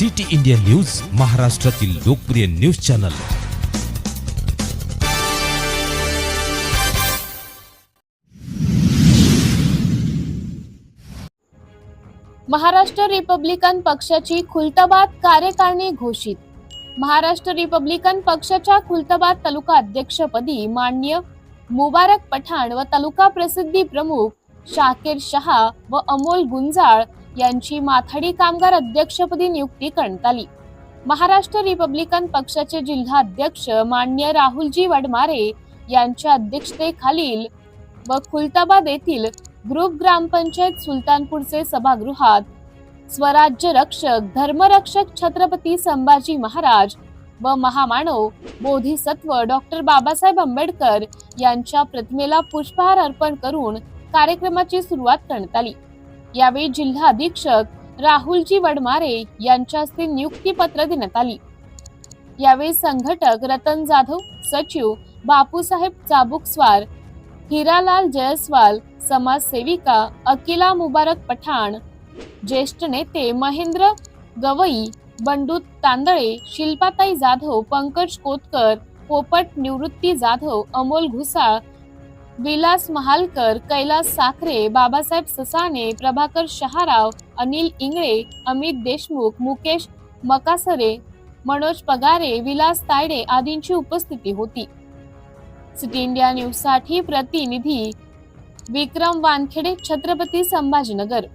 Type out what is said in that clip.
City India news, महाराष्ट्रातील लोकप्रिय news channel. Maharashtra Republican पक्षाची खुलताबाद कार्यकारिणी घोषित। महाराष्ट्र रिपब्लिकन पक्षाच्या खुलताबाद तालुका अध्यक्षपदी माननीय मुबारक पठाण व तालुका प्रसिद्धी प्रमुख शाकीर शहा व अमोल गुंजाळ यांची माथाडी कामगार अध्यक्षपदी नियुक्ती करण्यात आली। महाराष्ट्र रिपब्लिकन पक्षाचे जिल्हा अध्यक्ष माननीय राहुलजी वडमारे यांच्या अध्यक्षतेखालील व खुलताबाद येथील ग्रुप ग्रामपंचायत सुलतानपूरचे सभागृहात स्वराज्य रक्षक धर्मरक्षक छत्रपती संभाजी महाराज व महामानव बोधिसत्व डॉक्टर बाबासाहेब आंबेडकर यांच्या प्रतिमेला पुष्पहार अर्पण करून कार्यक्रमाची सुरुवात करण्यात आली। यावेळी जिल्हा अधीक्षक राहुलजी वडमारे यांच्या हस्ते नियुक्ती पत्र देण्यात आली। यावेळी संघटक रतन जाधव, सचिव बापूसाहेब चाबुकस्वार, हिरालाल जयस्वाल, समाजसेविका अकिला मुबारक पठाण, ज्येष्ठ नेते महेंद्र गवई, बंडू तांदळे, शिल्पाताई जाधव, पंकज कोतकर, पोपट निवृत्ती जाधव, अमोल घुसाळ, विलास महालकर, कैलास साखरे, बाबासाहेब ससाणे, प्रभाकर शहाराव, अनिल इंगळे, अमित देशमुख, मुकेश मकासरे, मनोज पगारे, विलास तायडे आदींची उपस्थिती होती। सिटी इंडिया न्यूज साठी प्रतिनिधी विक्रम वानखेडे, छत्रपती संभाजीनगर।